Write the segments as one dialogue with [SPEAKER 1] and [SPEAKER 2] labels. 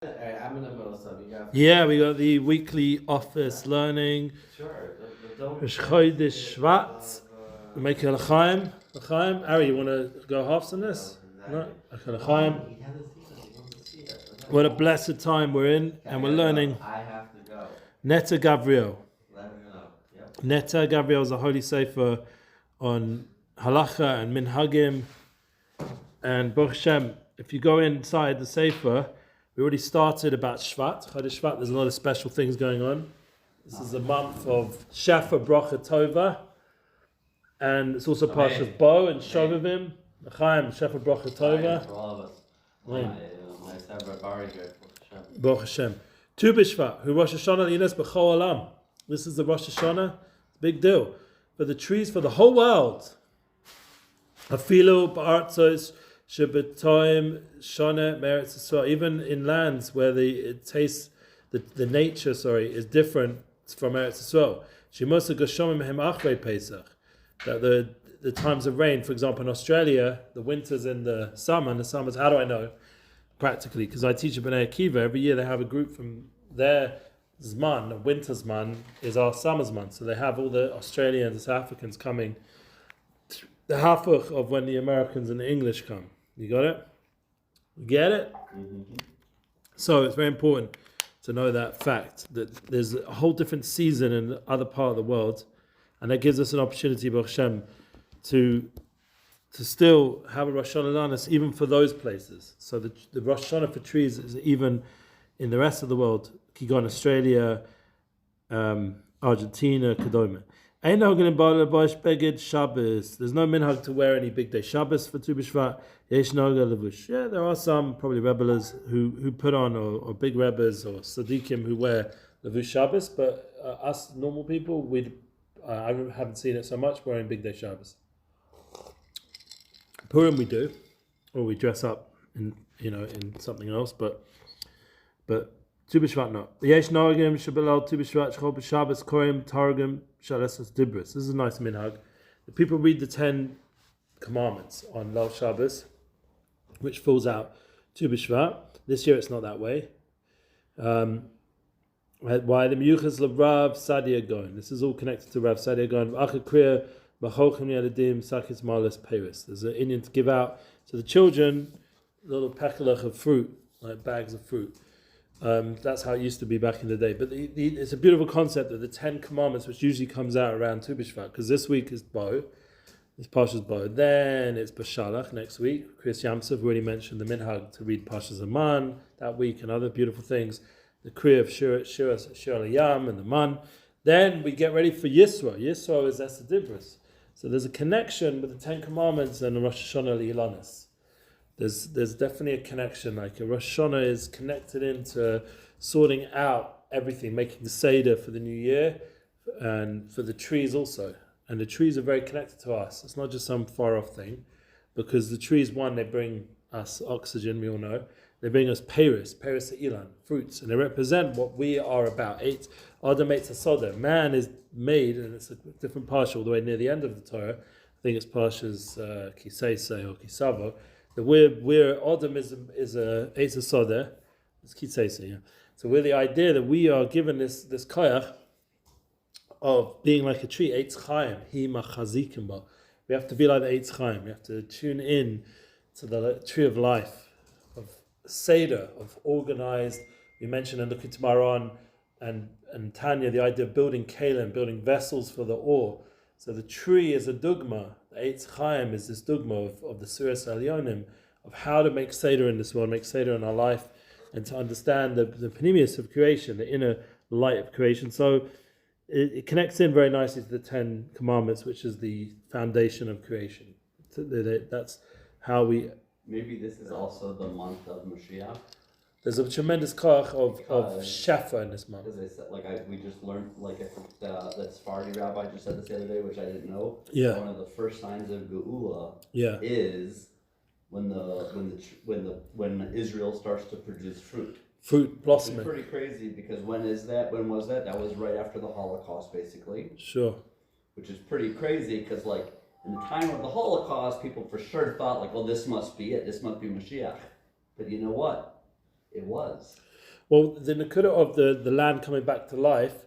[SPEAKER 1] I'm in the middle of something.
[SPEAKER 2] Yeah, we got the weekly office learning.
[SPEAKER 1] Sure.
[SPEAKER 2] TuB'Shevat. We make a l'chaim. L'chaim. Ari, you want to go halves on this? No. Okay, l'chaim. What a blessed time we're in, and we're learning.
[SPEAKER 1] I have to go.
[SPEAKER 2] Netta Gabriel.
[SPEAKER 1] Let me know. Yep.
[SPEAKER 2] Netta Gabriel is a holy sefer on halacha and minhagim. And Baruch Hashem, if you go inside the sefer, we already started about Shvat. Chodesh Shvat, there's a lot of special things going on. This is a month of Shafa Bracha Tova. And it's also Parshas Bo and Shovavim. L'chaim, Shafa Bracha Tova.
[SPEAKER 1] For all of us. My favorite bar here.
[SPEAKER 2] Baruch Hashem. TuB'Shevat, who Rosh Hashanah Yines B'chol Olam. This is the Rosh Hashanah. It's a big deal. For the trees, for the whole world. Afilu ba'artzos shebetoim shana meretz Yisrael. Even in lands where the nature is different from Eretz Yisrael. Shemosa gashomim hem achrei Pesach. That the times of rain, for example, in Australia, the winter's in the summer, and the summer's, how do I know? Practically, because I teach at B'nai Akiva, every year they have a group from their Zman, winter Zman, is our summer Zman. So they have all the Australians and South Africans coming, the hafuch of when the Americans and the English come. You got it? You get it? Mm-hmm. So it's very important to know that fact, that there's a whole different season in the other part of the world, and that gives us an opportunity, Baruch Hashem, to still have a Rosh Hashanah even for those places. So the Rosh Hashanah for trees is even in the rest of the world, Kigon, Australia, Argentina, Kedoma. There's no minhag to wear any big day Shabbos for TuB'Shevat. Yeah, there are some probably rebels who put on, or big rebbes or tzaddikim who wear levush Shabbos, but us normal people, I haven't seen it so much wearing big day Shabbos. Purim we do, or we dress up in something else, but TuB'Shevat not. Yesh nagim shabilal TuB'Shevat shchol b'Shabbos korim targum shalesas dibris. This is a nice minhag. The people read the 10 commandments on Lal Shabbos, which falls out TuB'Shevat. This year it's not that way. Why the miyuchas l'Rav Sadia Gaon? This is all connected to Rav Sadia Gaon. Achakriya b'chochim yaladim sakis malas peiris. There's an Indian to give out to the children little pekelach of fruit, like bags of fruit. That's how it used to be back in the day. But it's a beautiful concept that the 10 commandments, which usually comes out around TuB'Shevat, because this week is Bo, it's Parshas Bo. Then it's Bashalach next week. Chris Yamsov already mentioned the minhag to read Parshas Aman that week and other beautiful things. The Kriya of Shir Yam and the Man. Then we get ready for YISRAEL. YISRAEL is Esa Dibris. So there's a connection with the 10 commandments and the Rosh Hashanah Li'ilanis. There's definitely a connection. Like a Rosh Hashanah is connected into sorting out everything, making the Seder for the new year, and for the trees also. And the trees are very connected to us. It's not just some far off thing, because the trees, one, they bring us oxygen, we all know. They bring us peiris ilan, fruits, and they represent what we are about. Adam Eitz HaSoda. Man is made, and it's a different parsha all the way near the end of the Torah. I think it's parshas Kiseise or Kisavo. That we're Adam is a Eitz HaSoda. It's Kiseise, yeah. So we're the idea that we are given this koyach of being like a tree. Eitz Chaim, hi machazikim ba. We have to be like the Eitz Chaim. We have to tune in to the tree of life, of Seder, of organized. We mentioned in the Maran and Tanya the idea of building kalim, building vessels for the ore. So the tree is a dugma. The Eitz Chaim is this dugma of the Suras Elyonim, of how to make Seder in this world, make Seder in our life, and to understand the panemius of creation, the inner light of creation. So it connects in very nicely to the 10 commandments, which is the foundation of creation. That's how we...
[SPEAKER 1] Maybe this is also the month of Mashiach.
[SPEAKER 2] There's a tremendous koach of shefa in this month.
[SPEAKER 1] Because we just learned, the Sephardi rabbi just said this the other day, which I didn't know.
[SPEAKER 2] Yeah.
[SPEAKER 1] One of the first signs of Geula is when Israel starts to produce fruit.
[SPEAKER 2] Fruit blossoming.
[SPEAKER 1] It's pretty crazy, because when was that? That was right after the Holocaust, basically.
[SPEAKER 2] Sure.
[SPEAKER 1] Which is pretty crazy, because in the time of the Holocaust, people for sure thought this must be it. This must be Mashiach. But you know what? It was.
[SPEAKER 2] Well, the Nakuda of the land coming back to life,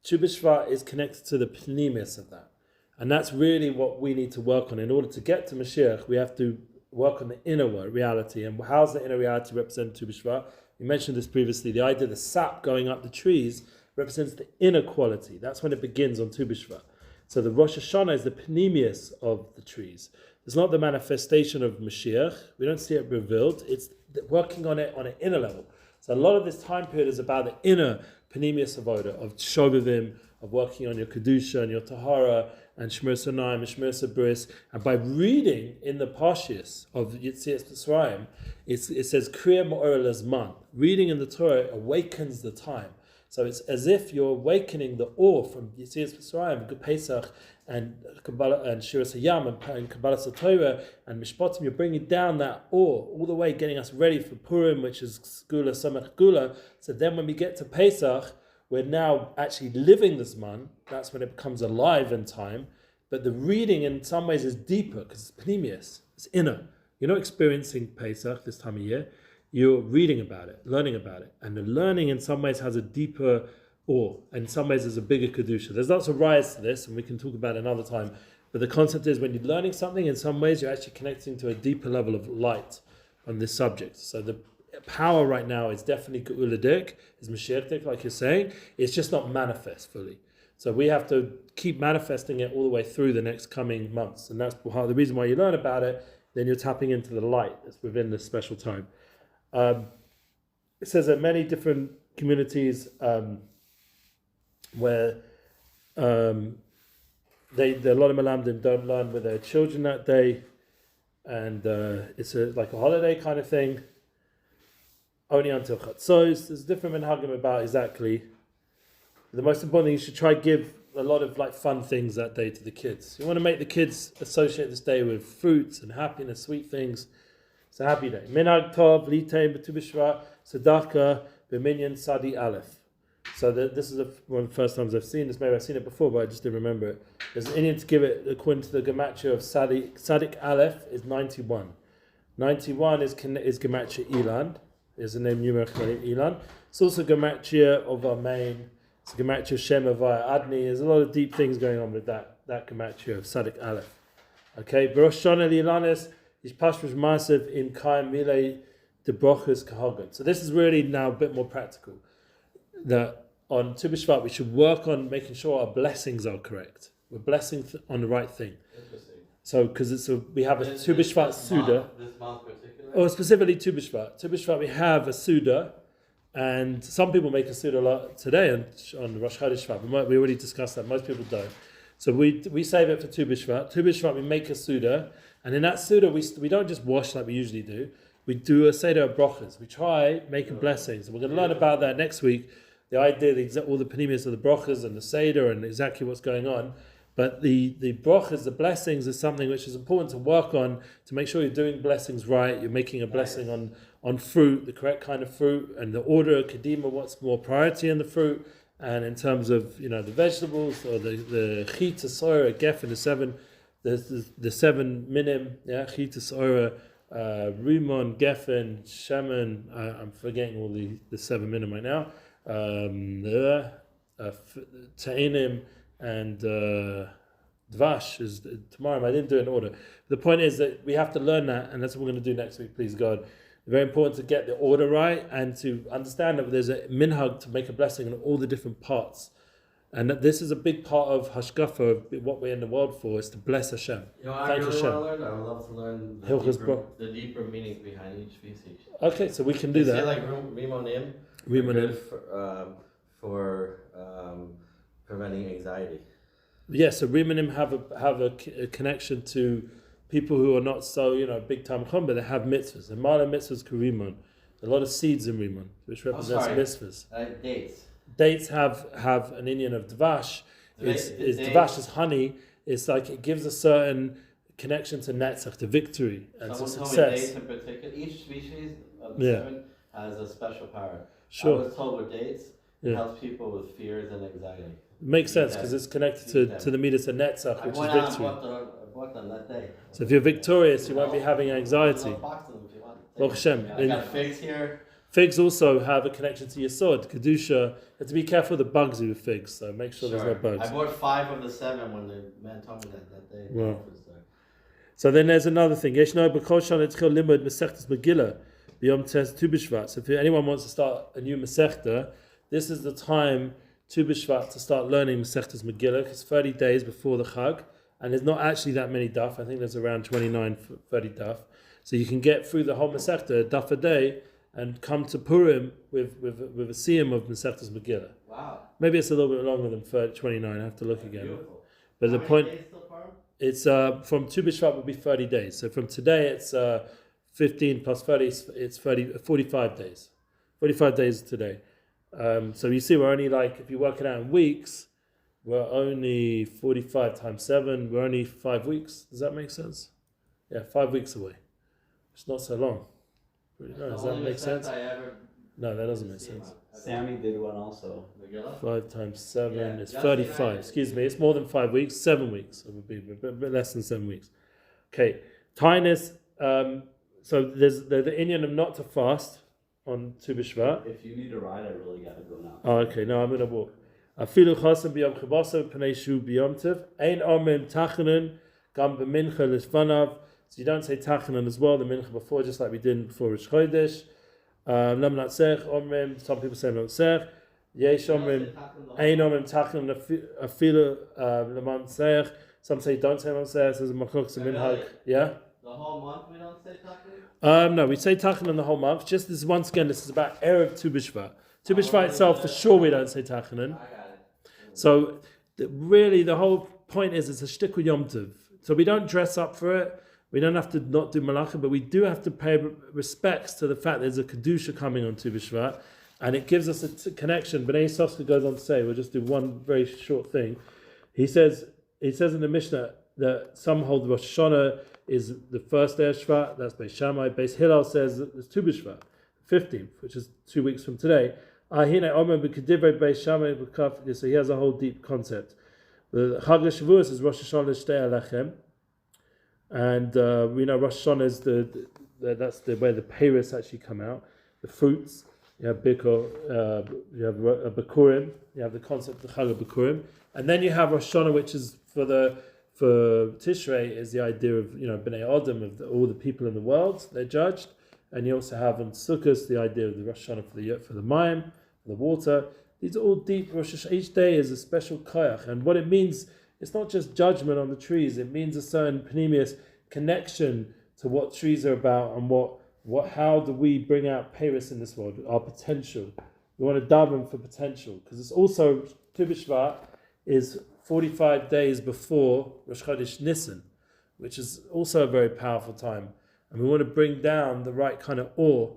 [SPEAKER 2] TuB'Shvat is connected to the pnimis of that. And that's really what we need to work on. In order to get to Mashiach, we have to work on the inner reality. And how's the inner reality represent TuB'Shvat? We mentioned this previously. The idea of the sap going up the trees represents the inner quality. That's when it begins on TuB'Shvat. So the Rosh Hashanah is the pneumius of the trees. It's not the manifestation of Mashiach. We don't see it revealed. It's working on it on an inner level. So a lot of this time period is about the inner pneumius avoda, of Shovavim, of working on your Kedusha and your Tahara and Shmir Sonaim and Shmir Sabris. And by reading in the Parshias of YITZCHAK, it says Kriya Ma'or Lazman. Reading in the Torah awakens the time. So it's as if you're awakening the awe from YITZCHAK, Pesach, and Kabbalah and Shiras Hayam and Kabbalah Satorah and Mishpatim. You're bringing down that awe all the way, getting us ready for Purim, which is Gula Samach Gula. So then when we get to Pesach, we're now actually living this man. That's when it becomes alive in time. But the reading in some ways is deeper because it's pneumius, it's inner. You're not experiencing Pesach this time of year. You're reading about it, learning about it. And the learning in some ways has a deeper awe. In some ways there's a bigger Kedusha. There's lots of rise to this, and we can talk about it another time. But the concept is when you're learning something, in some ways you're actually connecting to a deeper level of light on this subject. So the power right now is definitely Ge'uladik, is Mashiach, like you're saying. It's just not manifest fully. So we have to keep manifesting it all the way through the next coming months. And that's the reason why you learn about it. Then you're tapping into the light that's within this special time. It says that many different communities where a lot of Malamdim don't learn with their children that day, and it's like a holiday kind of thing, only until Chatzos. There's different minhagim about exactly. The most important thing, you should try to give a lot of like fun things that day to the kids. You want to make the kids associate this day with fruits and happiness, sweet things. It's a happy day. Minhag Tov, Litein, BeTuB'Shvat, Tzedakah, B'Minyan Sadi Aleph. So this is one of the first times I've seen this. Maybe I've seen it before, but I just didn't remember it. There's an Indian to give it according to the Gematria of Sadik Aleph is 91. 91 is Gematria Elan. Is the name numerical name Elan. It's also Gematria of our main. It's Gematria of Shem Avaya Adni. There's a lot of deep things going on with that Gematria of Sadik Aleph. Okay, Baruch Shana Lilanis is Pashmish Massive in Kaim Mile de Brochus Kahagan. So this is really now a bit more practical. That on TuB'Shvat we should work on making sure our blessings are correct. We're blessing on the right thing.
[SPEAKER 1] Interesting.
[SPEAKER 2] So because we have a TuB'Shvat Suda.
[SPEAKER 1] This month particular?
[SPEAKER 2] Or specifically TuB'Shvat. TuB'Shvat we have a Suda, and some people make a Suda a lot today on Rosh Chodesh Shvat. We already discussed that. Most people don't. So we save it for TuB'Shvat. TuB'Shvat we make a Suda, and in that Suda we don't just wash like we usually do. We do a Seder of Brochas. We try making blessings. And we're going to learn about that next week. The idea, all the panemias of the Brochas and the Seder and exactly what's going on. But the Brochas, the blessings, is something which is important to work on to make sure you're doing blessings right. You're making a blessing on fruit, the correct kind of fruit, and the order of Kedima, what's more priority in the fruit. And in terms of the vegetables or the chita, soira, gefen, the seven minim, chita, soira, Rimon, Geffen, Shemen, I'm forgetting all the seven minim right now, Ta'inim, and Dvash is tomorrow. I didn't do it in order. The point is that we have to learn that, and that's what we're going to do next week, please God. Very important to get the order right and to understand that there's a minhag to make a blessing in all the different parts. And that this is a big part of Hashkafa, of what we're in the world for, is to bless Hashem.
[SPEAKER 1] I really want to learn. I would love to learn the deeper meanings behind each species.
[SPEAKER 2] Okay, so we can do that.
[SPEAKER 1] Say like Rimonim.
[SPEAKER 2] Rimonim.
[SPEAKER 1] For preventing anxiety.
[SPEAKER 2] Yes, so Rimonim have a connection to people who are not so big time chum, but they have mitzvahs. And Mala mitzvahs Kurimon. A lot of seeds in Rimon, which represents mitzvahs.
[SPEAKER 1] Dates.
[SPEAKER 2] Dates have an Indian of Dvash. Dvash is honey. It's like it gives a certain connection to Netzach, to victory, and to success.
[SPEAKER 1] Dates in particular, each species of the seven has a special power.
[SPEAKER 2] Sure.
[SPEAKER 1] I was told with dates, it helps people with fears and anxiety.
[SPEAKER 2] Makes sense because it's connected to the Midas and Netzach, which is victory.
[SPEAKER 1] I bought them that day.
[SPEAKER 2] So if you're victorious, you won't be having anxiety.
[SPEAKER 1] Box them if you want.
[SPEAKER 2] Baruch Hashem.
[SPEAKER 1] I got figs here.
[SPEAKER 2] Figs also have a connection to Yesod, Kedusha. You have to be careful of the bugs with figs, so make sure there's no bugs.
[SPEAKER 3] I bought 5 of the 7 when the man told me that day.
[SPEAKER 2] Wow. So then there's another thing. Yeshno b'kol shana tzchil limud Masechtas Megillah b'yom tes TuB'Shvat. So if anyone wants to start a new Masechta, this is the time TuB'Shvat to start learning Masechtas Megillah, because 30 days before the Chag, and there's not actually that many daf. I think there's around 29, 30 daf. So you can get through the whole Masechta, daf a day, and come to Purim with a siyum of Masechtas Megillah.
[SPEAKER 3] Wow.
[SPEAKER 2] Maybe it's a little bit longer than 29. I have to look again.
[SPEAKER 3] Beautiful.
[SPEAKER 2] But the point,
[SPEAKER 3] Days till Purim?
[SPEAKER 2] it's from TuB'Shvat will be 30 days. So from today it's 15 plus 30, it's 45 days. 45 days today. So you see, we're only like, if you work it out in weeks, we're only 45 times 7. We're only 5 weeks. Does that make sense? Yeah, 5 weeks away. It's not so long. No, does that make sense? No, that doesn't make sense.
[SPEAKER 1] Sammy did one also.
[SPEAKER 2] 5 times 7 is 35. Excuse me, it's more than 5 weeks. 7 weeks. It would be a bit less than 7 weeks. Okay, Tainus. So there's the Indian of not to fast on TuB'Shvat.
[SPEAKER 1] If you need a ride, I really gotta go now.
[SPEAKER 2] Oh, okay. No, I'm gonna walk. Afilu chasam biyom chibasa pnei shu biyom tiv. Ein omim tachanan gam b'mincha l'shvanav. So you don't say tachanan as well, the mincha before, just like we did before Rosh Chodesh. Lam natzech omim. Some people say natzech. Yesh omim. Ein omim tachanan afilu l'man tzech. Some say don't say natzech. Says machok minhag. Yeah.
[SPEAKER 3] The whole month we don't say tachanan?
[SPEAKER 2] No, we say tachanan the whole month. Just this once again, this is about Erev TuB'Shvat. TuB'Shvat itself, for sure, we don't say tachanan.
[SPEAKER 3] I got it.
[SPEAKER 2] So really, the whole point is it's a shtickul yom tov. So we don't dress up for it. We don't have to not do malacha, but we do have to pay respects to the fact there's a kedusha coming on TuB'Shvat, and it gives us a connection. Bnei Yisrael goes on to say, we'll just do one very short thing. He says in the Mishnah that some hold Rosh Hashanah is the first day of Shvat. That's Beis Shammai. Beis Hillel says it's TuB'Shvat, 15th, which is 2 weeks from today. So he has a whole deep concept. The Chag Shavuos is Rosh Hashanah Shtei Alechem, and we know Rosh Hashanah is that's where the peiros actually come out, the fruits. You have Bikor, you have Bikurim, you have the concept of the Chag of Bikurim, and then you have Rosh Hashanah, which is for Tishrei, is the idea of Bnei Adam, of all the people in the world. They're judged. And you also have on Sukkot the idea of the Rosh Hashanah for the Mayim, for the water. These are all deep Rosh Hashanah. Each day is a special koyach, and what it means, it's not just judgment on the trees. It means a certain panemius connection to what trees are about and how do we bring out peiros in this world, our potential. We want to daven for potential, because it's also TuB'Shvat is 45 days before Rosh Chodesh Nisan, which is also a very powerful time. And we want to bring down the right kind of awe.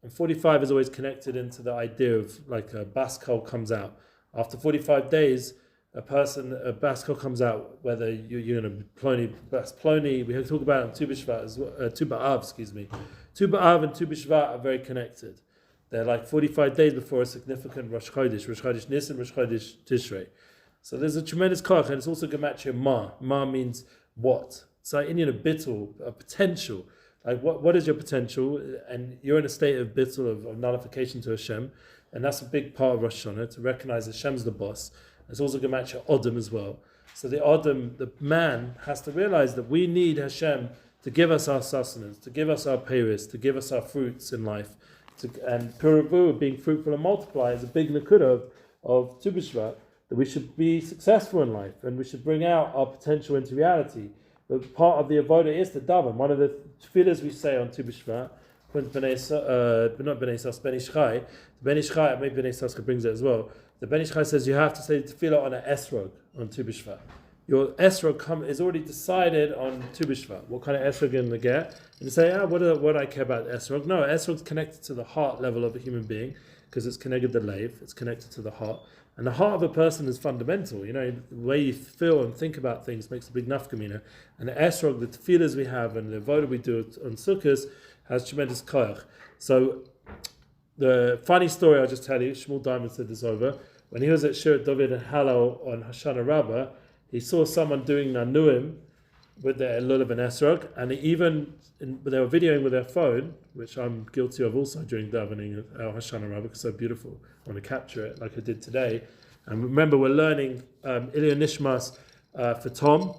[SPEAKER 2] And 45 is always connected into the idea of like a baskol comes out. After 45 days, a baskol comes out, whether you're going to Ploni, we talk about it on TuB'Shvat as well, Tu B'Av, excuse me. Tu B'Av and TuB'Shvat are very connected. They're like 45 days before a significant Rosh Chodesh Nisan, Rosh Chodesh Tishrei. So there's a tremendous koach, and it's also gematria ma. Ma means what? So in a bittul, a potential. Like what is your potential? And you're in a state of bittul, of nullification to Hashem, and that's a big part of Rosh Hashanah, to recognize Hashem's the boss. It's also gematria Odom as well. So the Odom, the man, has to realize that we need Hashem to give us our sustenance, to give us our peiros, to give us our fruits in life. And Puravu, being fruitful and multiply, is a big nakuda of TuB'Shvat, that we should be successful in life and we should bring out our potential into reality. But part of the avodah is to daven. One of the tefillahs we say on TuB'Shvat, not Bnei Ishchai, Bnei Ishchai, maybe Bnei Saska brings it as well. The Bnei Ishchai says you have to say the tefillah on an esrog on TuB'Shvat. Your esrog is already decided on TuB'Shvat. What kind of esrog you're going to get? And you say, what do I care about esrog? No, esrog's connected to the heart level of a human being, because it's connected to the leiv, it's connected to the heart. And the heart of a person is fundamental. The way you feel and think about things makes a big nafkamina. And the esrog, the tefillahs we have, and the avodah we do on Sukkot has tremendous koyach. So the funny story I'll just tell you, Shmuel Diamond said this over. When he was at Shirat David and Hallel on Hoshana Rabbah, he saw someone doing nanuim with their lulav and esrog, and they were videoing with their phone, which I'm guilty of also during davening Al Hoshana Rabbah, because it's so beautiful. I want to capture it like I did today. And remember, we're learning Eliyahu Nishmas for Tom,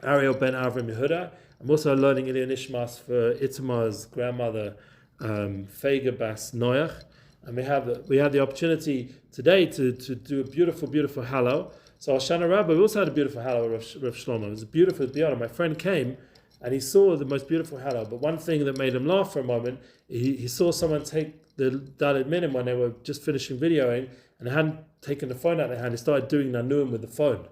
[SPEAKER 2] Ariel ben Avram Yehuda. I'm also learning Eliyahu Nishmas for Itamar's grandmother, Fega Bas Noach. And we had the opportunity today to do a beautiful, beautiful hallow. So Hoshana Rabbah, we also had a beautiful hallow with Rav Shlomo. It was beautiful beyond. My friend came and he saw the most beautiful hallow. But one thing that made him laugh for a moment, he saw someone take the Dalet Minim when they were just finishing videoing, and they hadn't taken the phone out of their hand. He started doing Nanuim with the phone.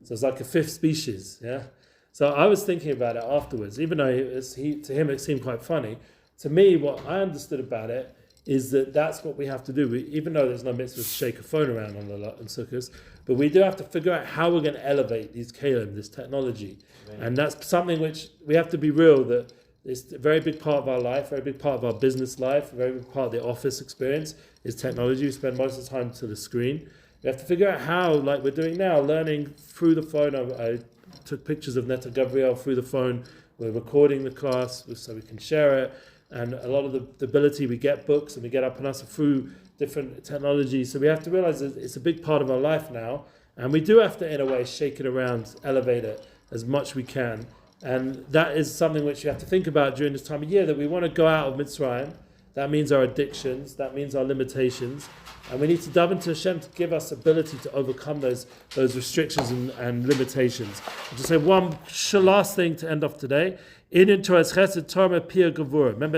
[SPEAKER 2] So it's like a fifth species, yeah? So I was thinking about it afterwards, even though to him it seemed quite funny. To me, what I understood about it is that that's what we have to do. Even though there's no mitzvah to shake a phone around on sukkahs, but we do have to figure out how we're going to elevate these kalim, this technology. Right. And that's something which we have to be real, that it's a very big part of our life, very big part of our business life, a very big part of the office experience is technology. We spend most of the time to the screen. We have to figure out how, like we're doing now, learning through the phone. I took pictures of Netta Gabriel through the phone. We're recording the class so we can share it. And a lot of the ability, we get books and we get our Panasa through different technologies. So we have to realize that it's a big part of our life now. And we do have to, in a way, shake it around, elevate it as much we can. And that is something which you have to think about during this time of year, that we want to go out of Mitzrayim. That means our addictions, that means our limitations. And we need to dive into Hashem to give us ability to overcome those restrictions and limitations. I'll just say one last thing to end off today. Remember,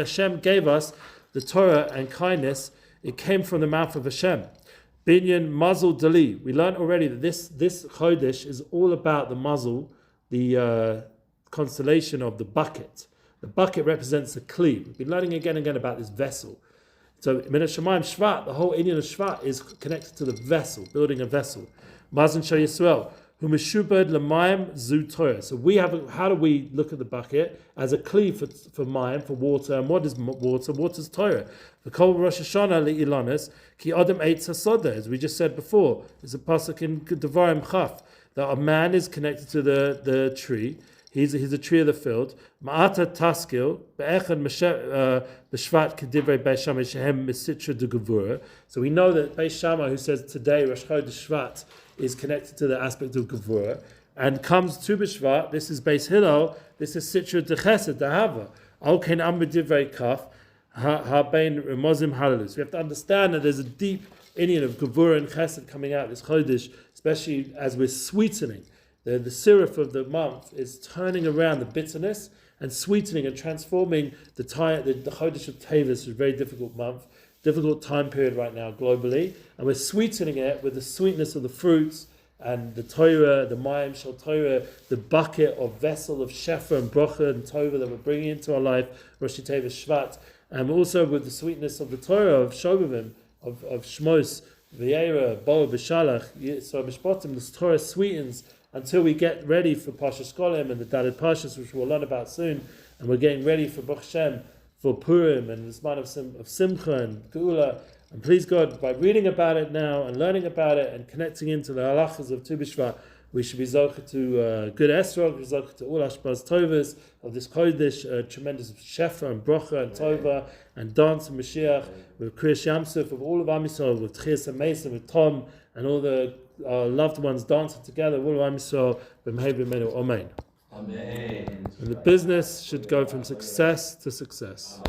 [SPEAKER 2] Hashem gave us the Torah and kindness. It came from the mouth of Hashem. Binyan Mazel Dali. We learned already that this Chodesh is all about the muzzle, the constellation of the bucket. The bucket represents the kli. We've been learning again and again about this vessel. So, Minat Shemaim Shvat, the whole Indian of Shvat is connected to the vessel, building a vessel. Mazon Shal Yisrael, who meshubed l'mayim zu Torah. So how do we look at the bucket as a kli for mayim, for water? And what is water? Water is Torah. The kol Rosh Hashanah li'ilanis ki adam eitz hasoda, as we just said before. It's a pasuk in Devarim Chaf that a man is connected to the tree. He's a tree of the field. Ma'ata taskil be'echad b'shvat kedivrei Beis Shammai shehem misitra de gevura. So we know that Beis Shammai, who says today Rosh Chodesh Shvat, is connected to the aspect of gevura, and comes TuB'Shevat. This is Beis Hillel. This is sitra de chesed de hava. Al ken am b'divrei kaf ha'bein remozim halalus. We have to understand that there's a deep Indian of gevura and chesed coming out this Chodesh, especially as we're sweetening. The siruf of the month is turning around the bitterness and sweetening and transforming the Chodesh of Tevis, which is a very difficult month, difficult time period right now globally, and we're sweetening it with the sweetness of the fruits and the Torah, the Mayim Shel Torah, the bucket of vessel of Shefa and Brocha and Tova that we're bringing into our life, Rosh Tevis Shvat, and also with the sweetness of the Torah of Shobavim, of Shmos, V'yera, Bo, V'shalach, so Mishpatim, this Torah sweetens until we get ready for Parshas Kolim and the Dalet Parshas, which we'll learn about soon, and we're getting ready for Baruch Hashem, for Purim and this month of Simcha and Geula. And please God, by reading about it now and learning about it and connecting into the halachas of TuB'Shevat, we should be zocheh to good esrog, zocheh to all Hashpaz Tovas of this Kodesh, tremendous Shefa and Brocha and Tova and dance and Mashiach, with Kriyash Yamsuf, of all of Am Yisrael, with Tchias and Mason, with Tom, and all our loved ones dancing together, all of Am Yisrael, b'mhei b'menu, Amen.
[SPEAKER 1] Amen.
[SPEAKER 2] And the business should go from success to success.